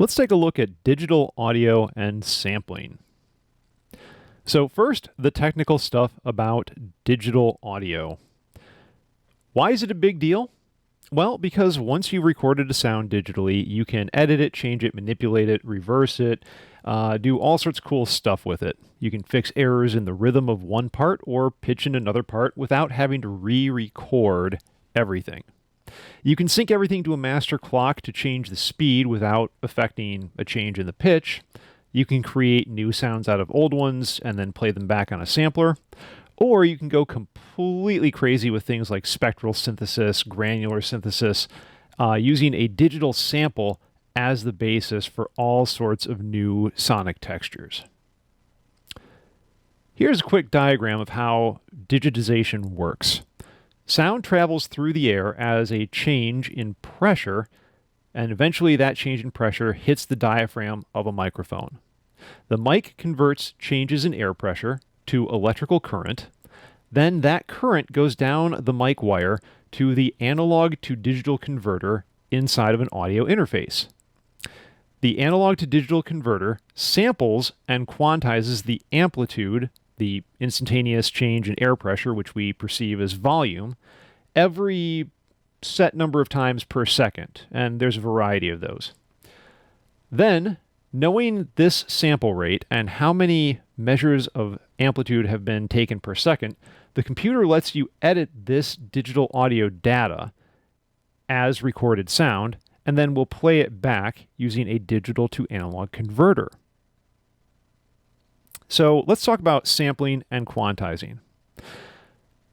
Let's take a look at digital audio and sampling. So first, the technical stuff about digital audio. Why is it a big deal? Well, because once you've recorded a sound digitally, you can edit it, change it, manipulate it, reverse it, do all sorts of cool stuff with it. You can fix errors in the rhythm of one part or pitch in another part without having to re-record everything. You can sync everything to a master clock to change the speed without affecting a change in the pitch. You can create new sounds out of old ones and then play them back on a sampler. Or you can go completely crazy with things like spectral synthesis, granular synthesis, using a digital sample as the basis for all sorts of new sonic textures. Here's a quick diagram of how digitization works. Sound travels through the air as a change in pressure, and eventually that change in pressure hits the diaphragm of a microphone. The mic converts changes in air pressure to electrical current. Then that current goes down the mic wire to the analog to digital converter inside of an audio interface. The analog to digital converter samples and quantizes the amplitude, the instantaneous change in air pressure, which we perceive as volume, every set number of times per second, and there's a variety of those. Then, knowing this sample rate and how many measures of amplitude have been taken per second, the computer lets you edit this digital audio data as recorded sound, and then will play it back using a digital to analog converter. So let's talk about sampling and quantizing.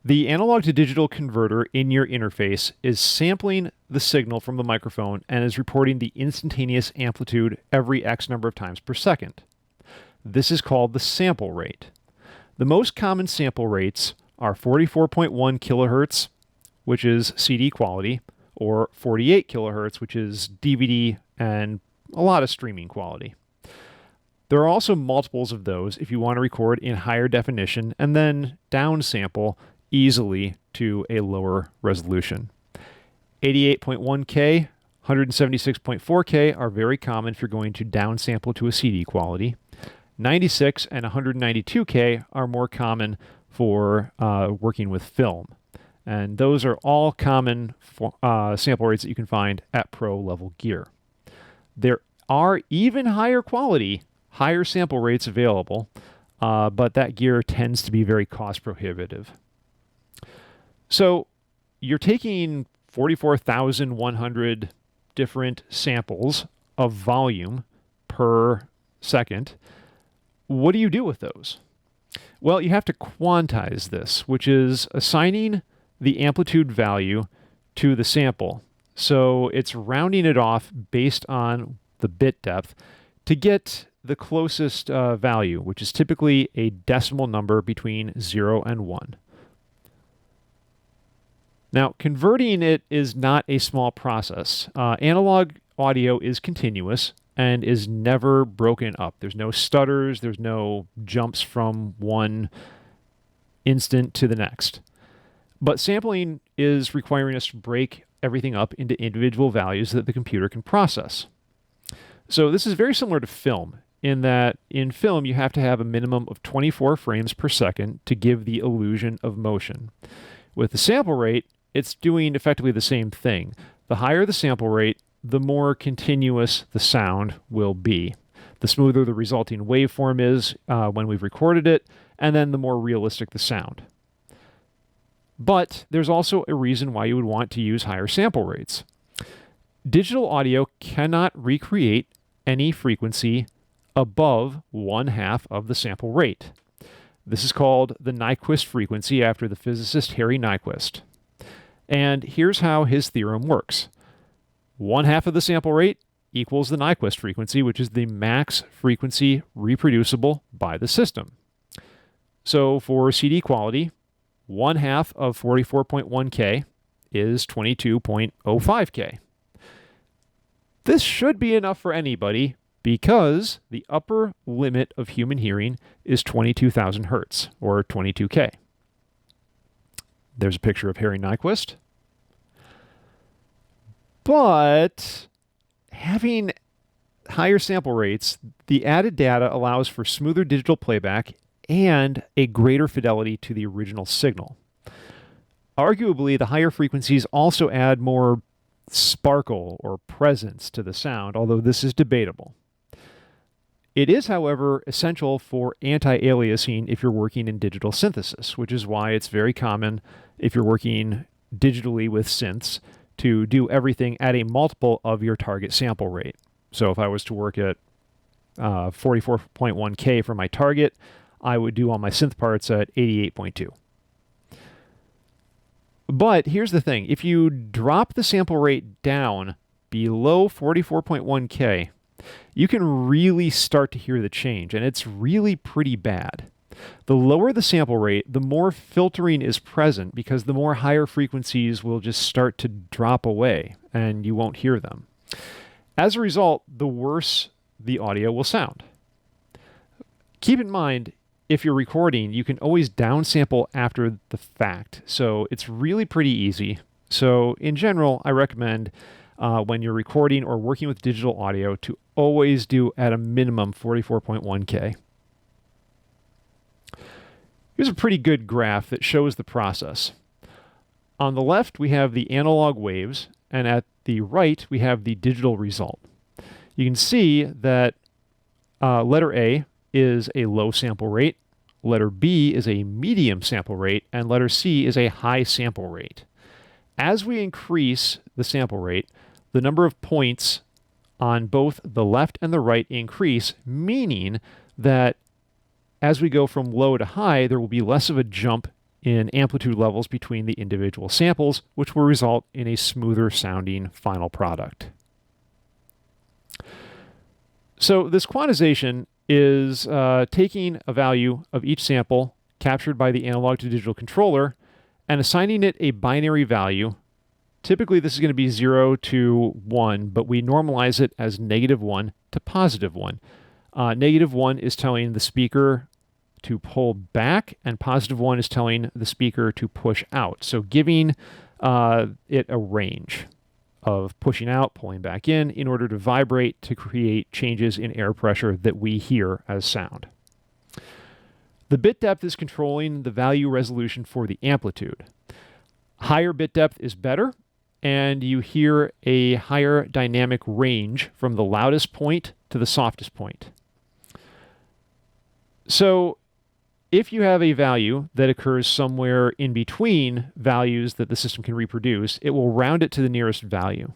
The analog to digital converter in your interface is sampling the signal from the microphone and is reporting the instantaneous amplitude every X number of times per second. This is called the sample rate. The most common sample rates are 44.1 kilohertz, which is CD quality, or 48 kilohertz, which is DVD and a lot of streaming quality. There are also multiples of those if you want to record in higher definition and then downsample easily to a lower resolution. 88.1K, 176.4K are very common if you're going to downsample to a CD quality. 96 and 192K are more common for working with film. And those are all common sample rates that you can find at pro level gear. There are even higher quality, higher sample rates available, but that gear tends to be very cost prohibitive. So you're taking 44,100 different samples of volume per second. What do you do with those? Well, you have to quantize this, which is assigning the amplitude value to the sample. So it's rounding it off based on the bit depth to get the closest value, which is typically a decimal number between 0 and 1. Now, converting it is not a small process. Analog audio is continuous and is never broken up. There's no stutters, there's no jumps from one instant to the next. But sampling is requiring us to break everything up into individual values that the computer can process. So this is very similar to film, in that in film you have to have a minimum of 24 frames per second to give the illusion of motion. With the sample rate, it's doing effectively the same thing. The higher the sample rate, the more continuous the sound will be. The smoother the resulting waveform is when we've recorded it, and then the more realistic the sound. But there's also a reason why you would want to use higher sample rates. Digital audio cannot recreate any frequency above 1/2 of the sample rate. This is called the Nyquist frequency after the physicist Harry Nyquist. And here's how his theorem works. 1/2 of the sample rate equals the Nyquist frequency, which is the max frequency reproducible by the system. So for CD quality, 1/2 of 44.1K is 22.05K. This should be enough for anybody because the upper limit of human hearing is 22,000 hertz, or 22K. There's a picture of Harry Nyquist. But having higher sample rates, the added data allows for smoother digital playback and a greater fidelity to the original signal. Arguably, the higher frequencies also add more sparkle or presence to the sound, although this is debatable. It is, however, essential for anti-aliasing if you're working in digital synthesis, which is why it's very common if you're working digitally with synths to do everything at a multiple of your target sample rate. So if I was to work at 44.1K for my target, I would do all my synth parts at 88.2. But here's the thing. If you drop the sample rate down below 44.1K, you can really start to hear the change, and it's really pretty bad. The lower the sample rate, the more filtering is present because the more higher frequencies will just start to drop away, and you won't hear them. As a result, the worse the audio will sound. Keep in mind, if you're recording, you can always downsample after the fact. So it's really pretty easy. So in general, I recommend when you're recording or working with digital audio to always do at a minimum 44.1K. Here's a pretty good graph that shows the process. On the left, we have the analog waves, and at the right, we have the digital result. You can see that letter A is a low sample rate, letter B is a medium sample rate, and letter C is a high sample rate. As we increase the sample rate, the number of points on both the left and the right increase, meaning that as we go from low to high, there will be less of a jump in amplitude levels between the individual samples, which will result in a smoother sounding final product. So this quantization is taking a value of each sample captured by the analog to digital controller and assigning it a binary value. Typically, this is going to be 0 to 1, but we normalize it as -1 to +1. -1 is telling the speaker to pull back, and +1 is telling the speaker to push out. So giving it a range of pushing out, pulling back in order to vibrate to create changes in air pressure that we hear as sound. The bit depth is controlling the value resolution for the amplitude. Higher bit depth is better, and you hear a higher dynamic range from the loudest point to the softest point. So if you have a value that occurs somewhere in between values that the system can reproduce, it will round it to the nearest value.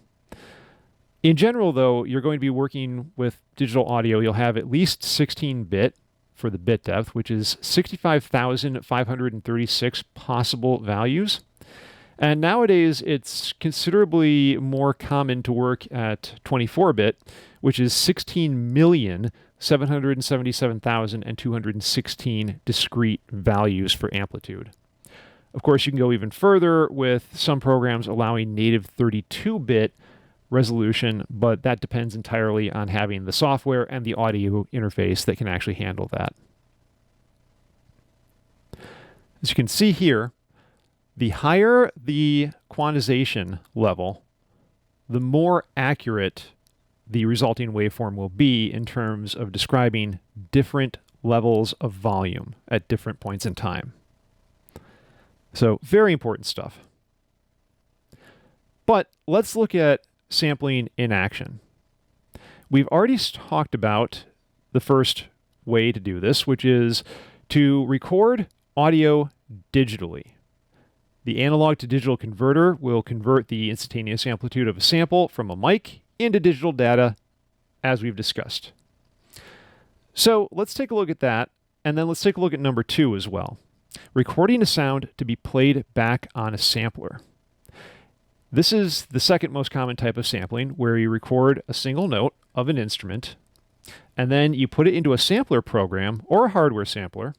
In general, though, you're going to be working with digital audio. You'll have at least 16-bit for the bit depth, which is 65,536 possible values. And nowadays, it's considerably more common to work at 24-bit, which is 16,777,216 discrete values for amplitude. Of course, you can go even further with some programs allowing native 32-bit resolution, but that depends entirely on having the software and the audio interface that can actually handle that. As you can see here, the higher the quantization level, the more accurate the resulting waveform will be in terms of describing different levels of volume at different points in time. So, very important stuff. But let's look at sampling in action. We've already talked about the first way to do this, which is to record audio digitally. The analog to digital converter will convert the instantaneous amplitude of a sample from a mic into digital data, as we've discussed. So let's take a look at that, and then let's take a look at number 2 as well. Recording a sound to be played back on a sampler. This is the second most common type of sampling, where you record a single note of an instrument, and then you put it into a sampler program or a hardware sampler,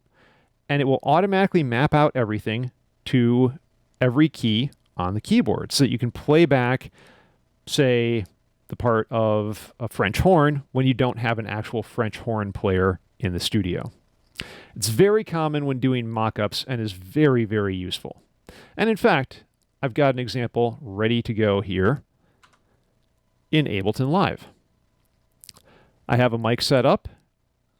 and it will automatically map out everything to every key on the keyboard so that you can play back, say, the part of a French horn when you don't have an actual French horn player in the studio. It's very common when doing mock-ups and is very, very useful. And in fact, I've got an example ready to go here in Ableton Live. I have a mic set up.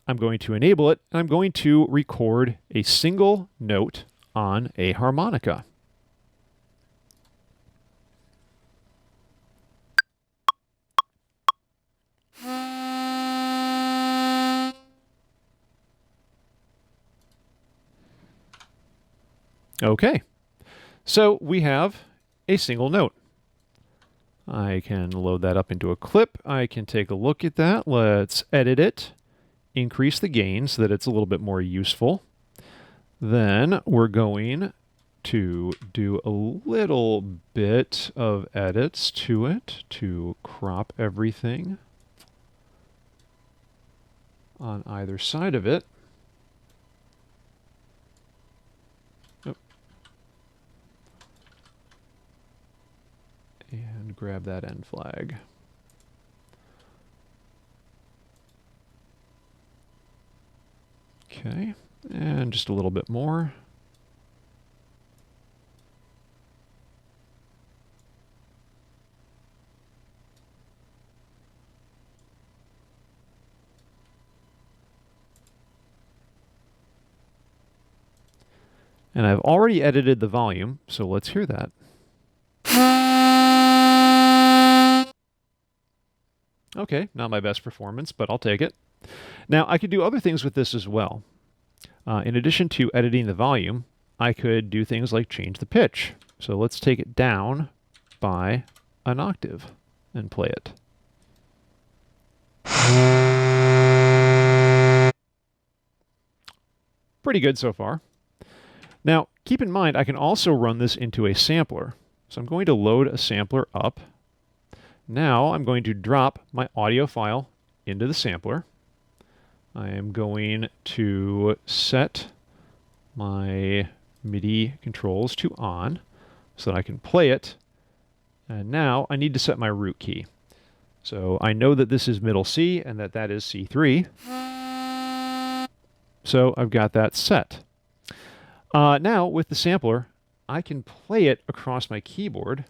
I'm going to enable it, and I'm going to record a single note on a harmonica. Okay, so we have a single note. I can load that up into a clip. I can take a look at that. Let's edit it, increase the gain so that it's a little bit more useful. Then we're going to do a little bit of edits to it to crop everything on either side of it. And grab that end flag. Okay, and just a little bit more. And I've already edited the volume, so let's hear that. Okay, not my best performance, but I'll take it. Now, I could do other things with this as well. In addition to editing the volume, I could do things like change the pitch. So let's take it down by an octave and play it. Pretty good so far. Now, keep in mind, I can also run this into a sampler. So I'm going to load a sampler up. Now I'm going to drop my audio file into the sampler. I am going to set my MIDI controls to on so that I can play it. And now I need to set my root key. So I know that this is middle C and that is C3. So I've got that set. Now with the sampler, I can play it across my keyboard.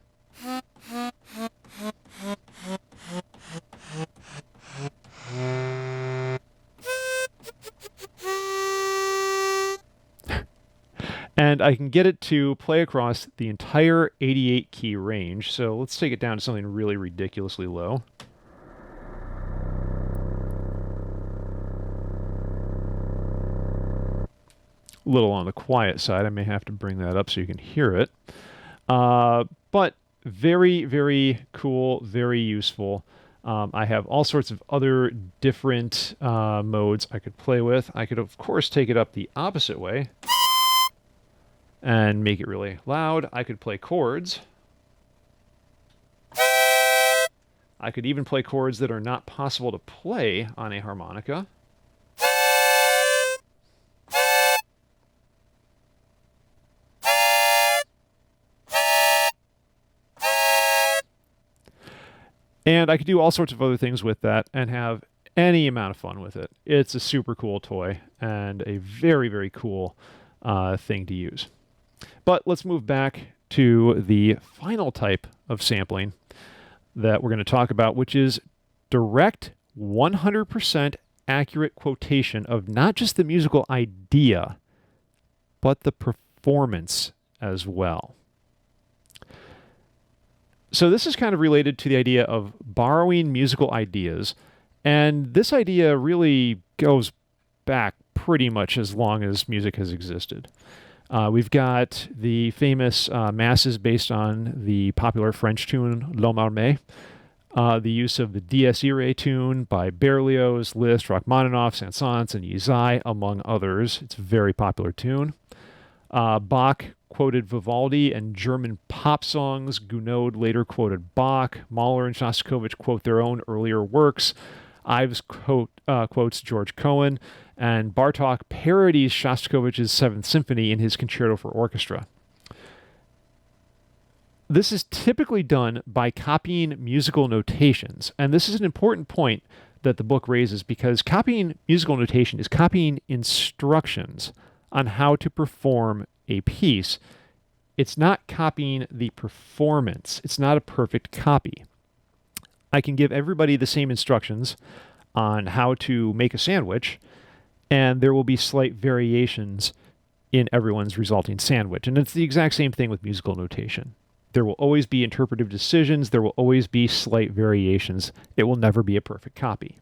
And I can get it to play across the entire 88 key range. So let's take it down to something really ridiculously low. A little on the quiet side. I may have to bring that up so you can hear it. But very, very cool, very useful. I have all sorts of other different modes I could play with. I could, of course, take it up the opposite way and make it really loud. I could play chords. I could even play chords that are not possible to play on a harmonica. And I could do all sorts of other things with that and have any amount of fun with it. It's a super cool toy and a very, very cool thing to use. But let's move back to the final type of sampling that we're going to talk about, which is direct 100% accurate quotation of not just the musical idea, but the performance as well. So this is kind of related to the idea of borrowing musical ideas, and this idea really goes back pretty much as long as music has existed. We've got the famous masses based on the popular French tune L'Homme Armé, the use of the Dies Irae tune by Berlioz, Liszt, Rachmaninoff, Saint-Saëns, and Ysaÿe, among others. It's a very popular tune. Bach quoted Vivaldi and German pop songs. Gounod later quoted Bach. Mahler and Shostakovich quote their own earlier works. Ives quotes George Cohen. And Bartók parodies Shostakovich's Seventh Symphony in his Concerto for Orchestra. This is typically done by copying musical notations. And this is an important point that the book raises, because copying musical notation is copying instructions on how to perform a piece. It's not copying the performance. It's not a perfect copy. I can give everybody the same instructions. on how to make a sandwich, and there will be slight variations in everyone's resulting sandwich. And it's the exact same thing with musical notation. There will always be interpretive decisions. There will always be slight variations. It will never be a perfect copy.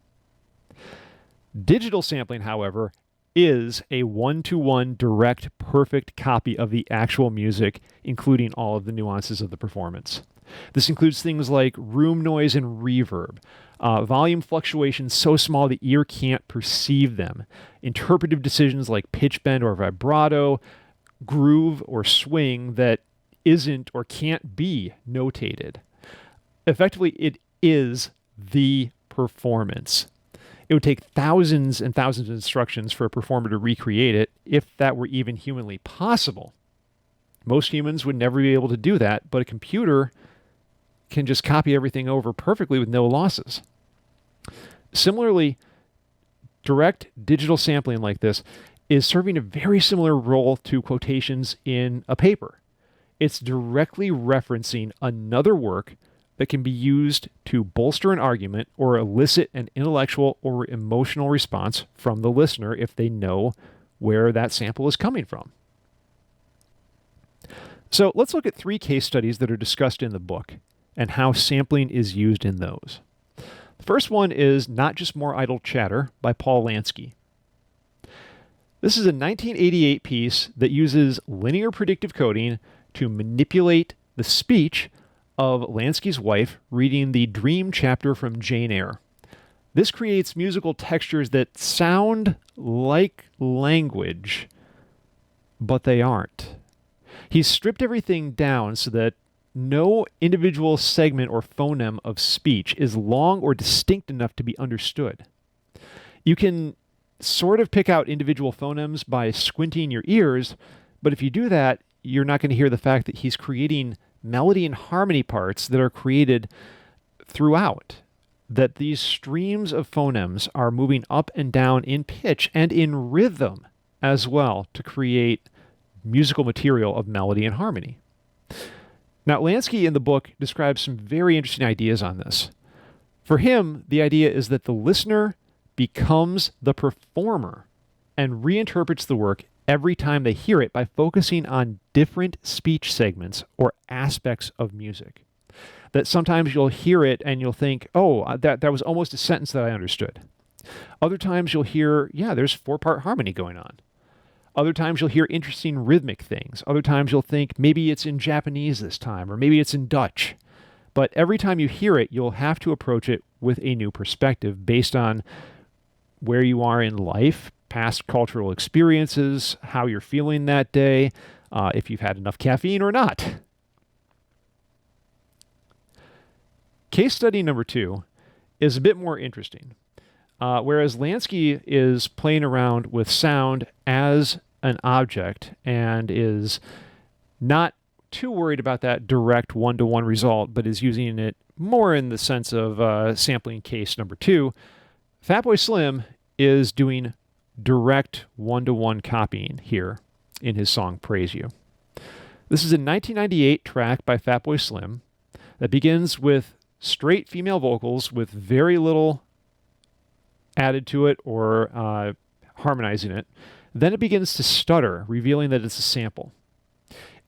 Digital sampling, however, is a one-to-one direct perfect copy of the actual music, including all of the nuances of the performance. This includes things like room noise and reverb, volume fluctuations so small the ear can't perceive them, interpretive decisions like pitch bend or vibrato, groove or swing that isn't or can't be notated. Effectively, it is the performance. It would take thousands and thousands of instructions for a performer to recreate it, if that were even humanly possible. Most humans would never be able to do that, but a computer can just copy everything over perfectly with no losses. Similarly, direct digital sampling like this is serving a very similar role to quotations in a paper. It's directly referencing another work that can be used to bolster an argument or elicit an intellectual or emotional response from the listener if they know where that sample is coming from. So let's look at 3 case studies that are discussed in the book and how sampling is used in those. The first one is Not Just More Idle Chatter by Paul Lansky. This is a 1988 piece that uses linear predictive coding to manipulate the speech of Lansky's wife reading the dream chapter from Jane Eyre. This creates musical textures that sound like language, but they aren't. He's stripped everything down so that no individual segment or phoneme of speech is long or distinct enough to be understood. You can sort of pick out individual phonemes by squinting your ears, but if you do that, you're not going to hear the fact that he's creating melody and harmony parts that are created throughout, that these streams of phonemes are moving up and down in pitch and in rhythm as well to create musical material of melody and harmony. Now, Lansky in the book describes some very interesting ideas on this. For him, the idea is that the listener becomes the performer and reinterprets the work every time they hear it by focusing on different speech segments or aspects of music. That sometimes you'll hear it and you'll think, oh, that was almost a sentence that I understood. Other times you'll hear, yeah, there's 4-part harmony going on. Other times you'll hear interesting rhythmic things. Other times you'll think maybe it's in Japanese this time, or maybe it's in Dutch. But every time you hear it, you'll have to approach it with a new perspective based on where you are in life, past cultural experiences, how you're feeling that day, if you've had enough caffeine or not. Case study number 2 is a bit more interesting. Whereas Lansky is playing around with sound as an object and is not too worried about that direct one-to-one result, but is using it more in the sense of sampling case number 2, Fatboy Slim is doing direct one-to-one copying here in his song Praise You. This is a 1998 track by Fatboy Slim that begins with straight female vocals with very little added to it or harmonizing it. Then it begins to stutter, revealing that it's a sample.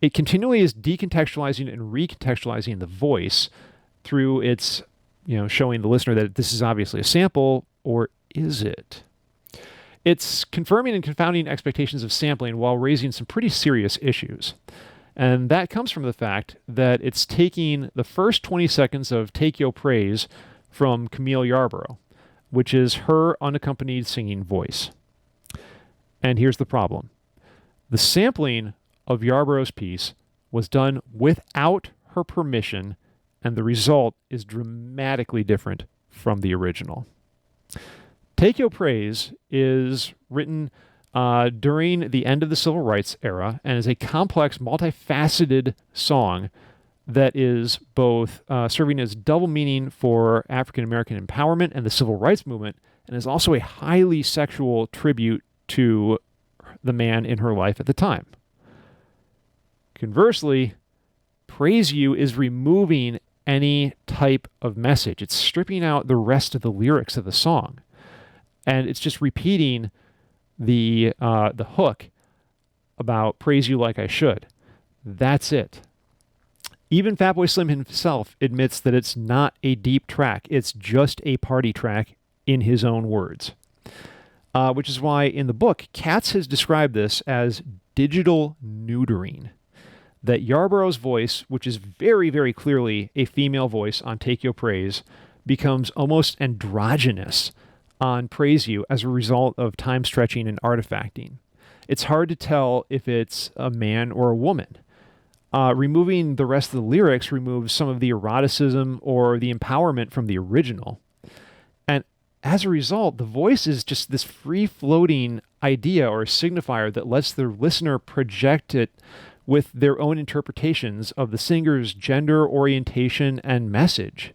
It continually is decontextualizing and recontextualizing the voice through its, showing the listener that this is obviously a sample, or is it? It's confirming and confounding expectations of sampling while raising some pretty serious issues. And that comes from the fact that it's taking the first 20 seconds of Take Yo Praise from Camille Yarborough, which is her unaccompanied singing voice. And here's the problem. The sampling of Yarborough's piece was done without her permission, and the result is dramatically different from the original. Take Yo Praise is written during the end of the Civil Rights era and is a complex, multifaceted song that is both serving as double meaning for African American empowerment and the Civil Rights Movement, and is also a highly sexual tribute to the man in her life at the time. Conversely, Praise You is removing any type of message. It's stripping out the rest of the lyrics of the song. And it's just repeating the hook about praise you like I should. That's it. Even Fatboy Slim himself admits that it's not a deep track. It's just a party track in his own words. Which is why in the book, Katz has described this as digital neutering. That Yarbrough's voice, which is very, very clearly a female voice on Take Your Praise, becomes almost androgynous on Praise You as a result of time stretching and artifacting. It's hard to tell if it's a man or a woman. Removing the rest of the lyrics removes some of the eroticism or the empowerment from the original. And as a result, the voice is just this free-floating idea or signifier that lets the listener project it with their own interpretations of the singer's gender, orientation, and message.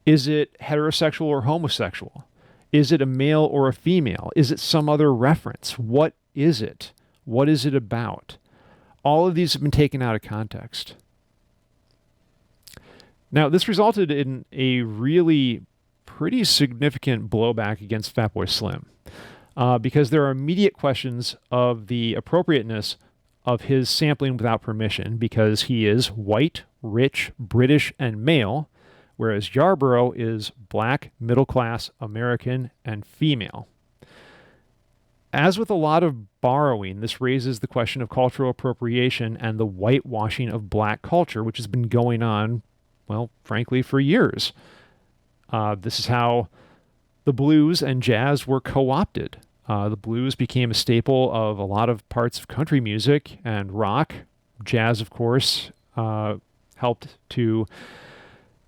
Is it heterosexual or homosexual? Is it a male or a female? Is it some other reference? What is it? What is it about? All of these have been taken out of context. Now, this resulted in a really pretty significant blowback against Fatboy Slim because there are immediate questions of the appropriateness of his sampling without permission because he is white, rich, British, and male, whereas Yarbrough is black, middle-class, American, and female. As with a lot of borrowing, this raises the question of cultural appropriation and the whitewashing of black culture, which has been going on, well, frankly, for years. This is how the blues and jazz were co-opted. The blues became a staple of a lot of parts of country music and rock. Jazz, of course, helped to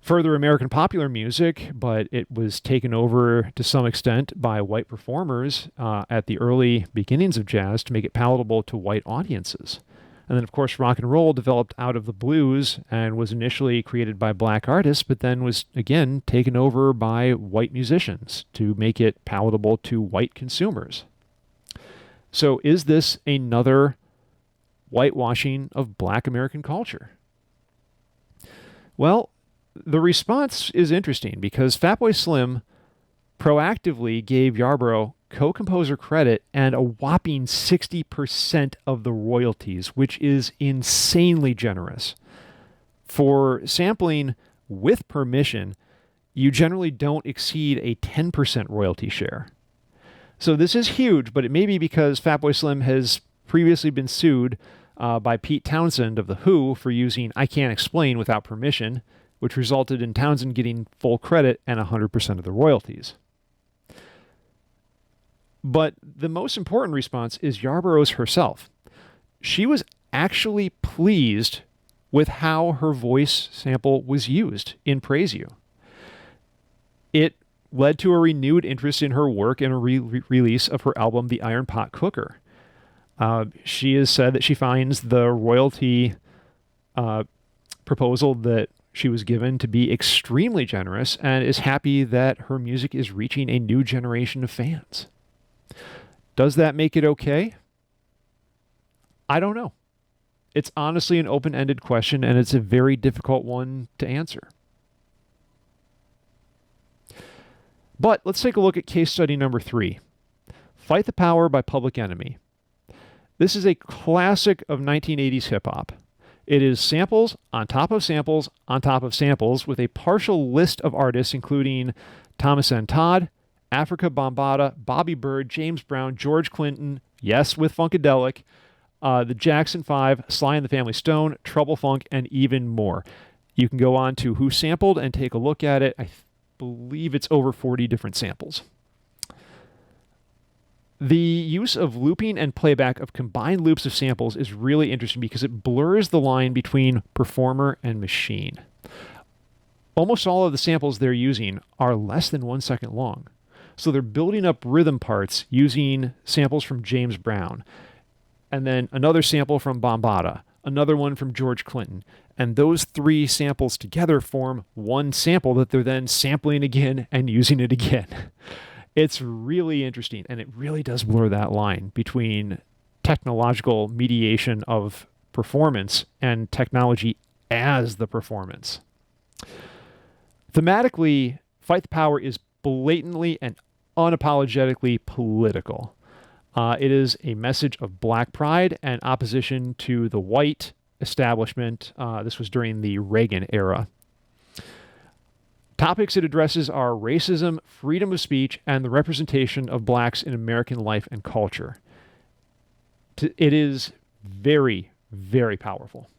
further American popular music, but it was taken over to some extent by white performers at the early beginnings of jazz to make it palatable to white audiences. And then, of course, rock and roll developed out of the blues and was initially created by black artists, but then was, again, taken over by white musicians to make it palatable to white consumers. So is this another whitewashing of black American culture? Well, the response is interesting because Fatboy Slim proactively gave Yarbrough co-composer credit and a whopping 60% of the royalties, which is insanely generous. For sampling with permission, you generally don't exceed a 10% royalty share. So this is huge, but it may be because Fatboy Slim has previously been sued by Pete Townsend of The Who for using I Can't Explain without permission, which resulted in Townsend getting full credit and 100% of the royalties. But the most important response is Yarbrough's herself. She was actually pleased with how her voice sample was used in Praise You. It led to a renewed interest in her work and a release of her album, The Iron Pot Cooker. She has said that she finds the royalty proposal that she was given to be extremely generous and is happy that her music is reaching a new generation of fans. Does that make it okay? I don't know. It's honestly an open-ended question, and it's a very difficult one to answer. But let's take a look at case study number 3. Fight the Power by Public Enemy. This is a classic of 1980s hip-hop. It is samples on top of samples on top of samples with a partial list of artists including Thomas N. Todd, Africa Bambaataa, Bobby Bird, James Brown, George Clinton, yes, with Funkadelic, the Jackson 5, Sly and the Family Stone, Trouble Funk, and even more. You can go on to Who Sampled and take a look at it. I believe it's over 40 different samples. The use of looping and playback of combined loops of samples is really interesting because it blurs the line between performer and machine. Almost all of the samples they're using are less than 1 second long. So they're building up rhythm parts using samples from James Brown, and then another sample from Bambaataa, another one from George Clinton. And those 3 samples together form one sample that they're then sampling again and using it again. It's really interesting, and it really does blur that line between technological mediation of performance and technology as the performance. Thematically, Fight the Power is blatantly and unapologetically political. It is a message of black pride and opposition to the white establishment. This was during the Reagan era. Topics it addresses are racism, freedom of speech, and the representation of blacks in American life and culture. It is very, very powerful.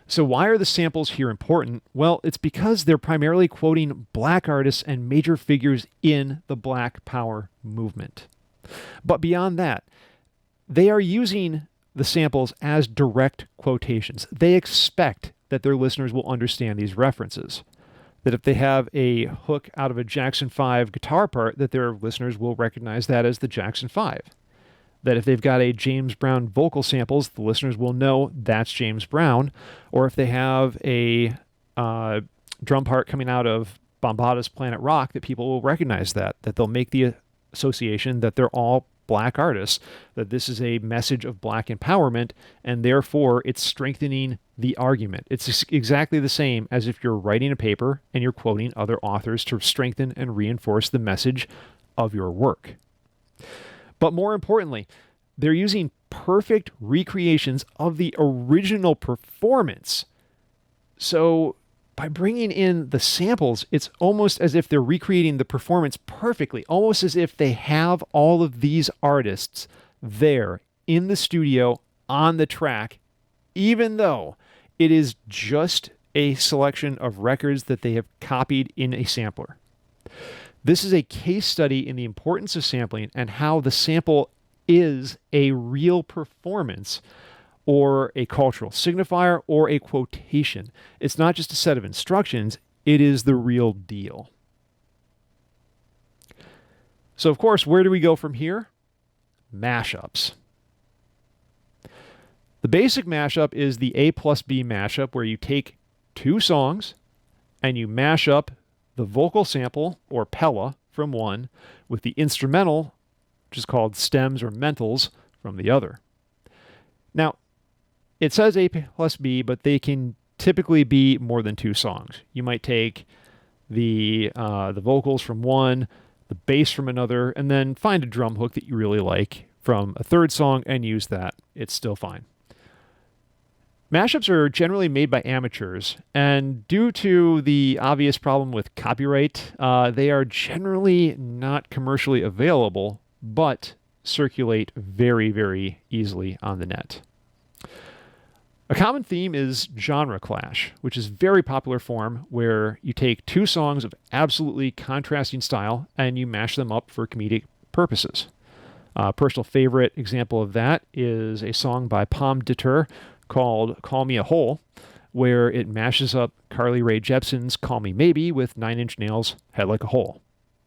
So why are the samples here important? Well, it's because they're primarily quoting black artists and major figures in the Black Power movement. But beyond that, they are using the samples as direct quotations. They expect that their listeners will understand these references. That if they have a hook out of a Jackson 5 guitar part, that their listeners will recognize that as the Jackson 5. That if they've got a James Brown vocal samples, the listeners will know that's James Brown. Or if they have a drum part coming out of Bombada's Planet Rock, that people will recognize that they'll make the association that they're all black artists, that this is a message of black empowerment, and therefore it's strengthening the argument. It's exactly the same as if you're writing a paper and you're quoting other authors to strengthen and reinforce the message of your work. But more importantly, they're using perfect recreations of the original performance. So by bringing in the samples, it's almost as if they're recreating the performance perfectly, almost as if they have all of these artists there in the studio on the track, even though it is just a selection of records that they have copied in a sampler. This is a case study in the importance of sampling and how the sample is a real performance or a cultural signifier or a quotation. It's not just a set of instructions, it is the real deal. So, of course, where do we go from here? Mashups. The basic mashup is the A plus B mashup, where you take two songs and you mash up the vocal sample, or Pella, from one, with the instrumental, which is called stems or mentals, from the other. Now, it says A plus B, but they can typically be more than two songs. You might take the vocals from one, the bass from another, and then find a drum hook that you really like from a third song and use that. It's still fine. Mashups are generally made by amateurs, and due to the obvious problem with copyright, they are generally not commercially available, but circulate very, very easily on the net. A common theme is genre clash, which is a very popular form where you take two songs of absolutely contrasting style and you mash them up for comedic purposes. A personal favorite example of that is a song by Pomme de Terre called Call Me a Hole, where it mashes up Carly Rae Jepsen's Call Me Maybe with Nine Inch Nails' Head Like a Hole.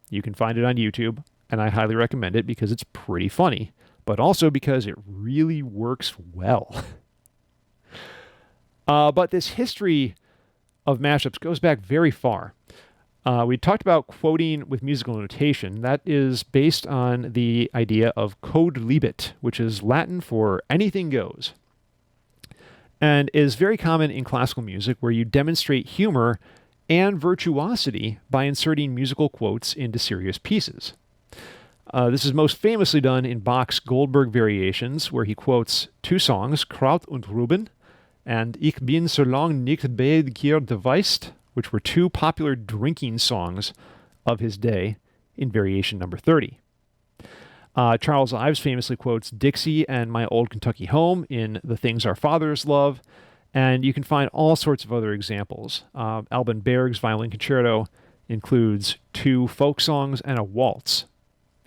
You can find it on YouTube, and I highly recommend it because it's pretty funny, but also because it really works well. But this history of mashups goes back very far. We talked about quoting with musical notation. That is based on the idea of code libet, which is Latin for anything goes, and is very common in classical music, where you demonstrate humor and virtuosity by inserting musical quotes into serious pieces. This is most famously done in Bach's Goldberg Variations, where he quotes two songs, Kraut und Rüben and Ich bin so lang nicht bei dir geweißt, which were two popular drinking songs of his day in Variation number 30. Charles Ives famously quotes Dixie and My Old Kentucky Home in The Things Our Fathers Love, and you can find all sorts of other examples. Alban Berg's Violin Concerto includes two folk songs and a waltz,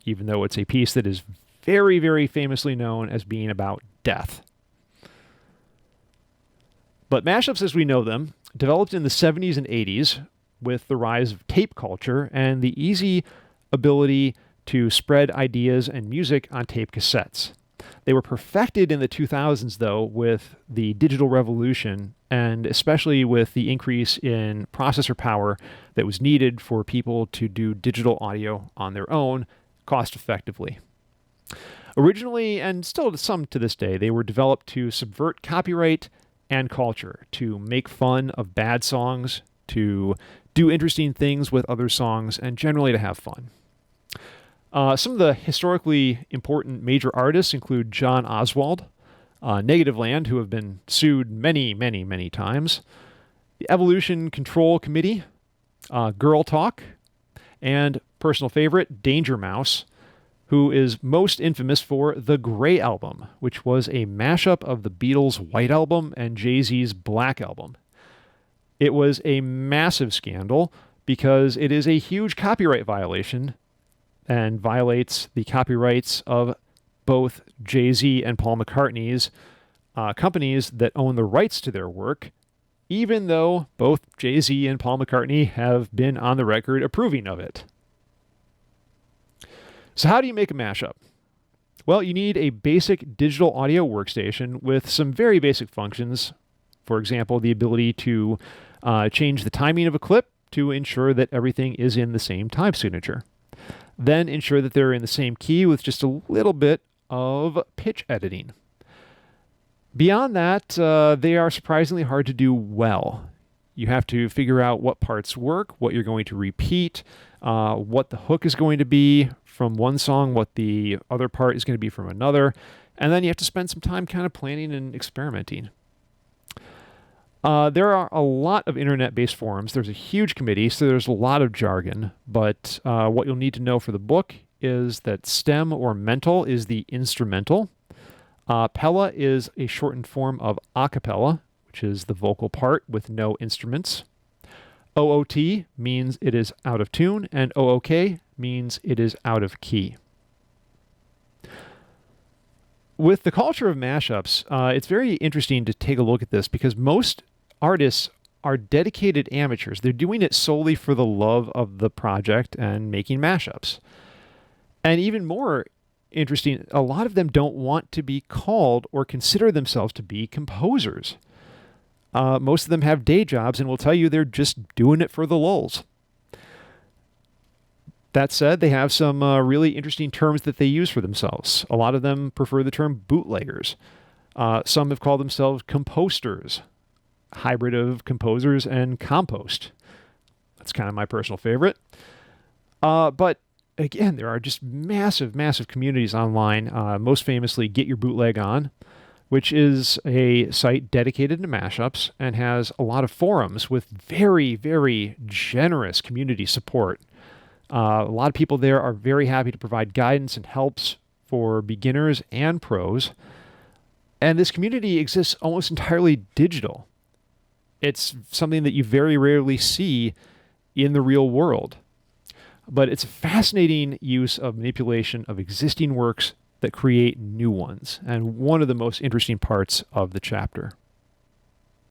even though it's a piece that is very, very famously known as being about death. But mashups as we know them developed in the 70s and 80s with the rise of tape culture and the easy ability to spread ideas and music on tape cassettes. They were perfected in the 2000s, though, with the digital revolution, and especially with the increase in processor power that was needed for people to do digital audio on their own cost effectively. Originally, and still some to this day, they were developed to subvert copyright and culture, to make fun of bad songs, to do interesting things with other songs, and generally to have fun. Some of the historically important major artists include John Oswald, Negativland, who have been sued many, many, many times, the Evolution Control Committee, Girl Talk, and personal favorite, Danger Mouse, who is most infamous for the Grey Album, which was a mashup of the Beatles' White Album and Jay-Z's Black Album. It was a massive scandal because it is a huge copyright violation and violates the copyrights of both Jay-Z and Paul McCartney's companies that own the rights to their work, even though both Jay-Z and Paul McCartney have been on the record approving of it. So how do you make a mashup? Well, you need a basic digital audio workstation with some very basic functions. For example, the ability to change the timing of a clip to ensure that everything is in the same time signature. Then ensure that they're in the same key with just a little bit of pitch editing. Beyond that, they are surprisingly hard to do well. You have to figure out what parts work, what you're going to repeat, what the hook is going to be from one song, what the other part is going to be from another, and then you have to spend some time kind of planning and experimenting. There are a lot of internet-based forums. There's a huge committee, so there's a lot of jargon, but what you'll need to know for the book is that stem or mental is the instrumental. Pella is a shortened form of a cappella, which is the vocal part with no instruments. OOT means it is out of tune, and OOK means it is out of key. With the culture of mashups, it's very interesting to take a look at this because most artists are dedicated amateurs. They're doing it solely for the love of the project and making mashups. And even more interesting, a lot of them don't want to be called or consider themselves to be composers. Most of them have day jobs and will tell you they're just doing it for the lulz. That said, they have some really interesting terms that they use for themselves. A lot of them prefer the term bootleggers. Some have called themselves composters, hybrid of composers and compost. That's kind of my personal favorite. But again, there are just massive, massive communities online, most famously Get Your Bootleg On, which is a site dedicated to mashups and has a lot of forums with very, very generous community support. A lot of people there are very happy to provide guidance and helps for beginners and pros. And this community exists almost entirely digital. It's something that you very rarely see in the real world. But it's a fascinating use of manipulation of existing works that create new ones, and one of the most interesting parts of the chapter.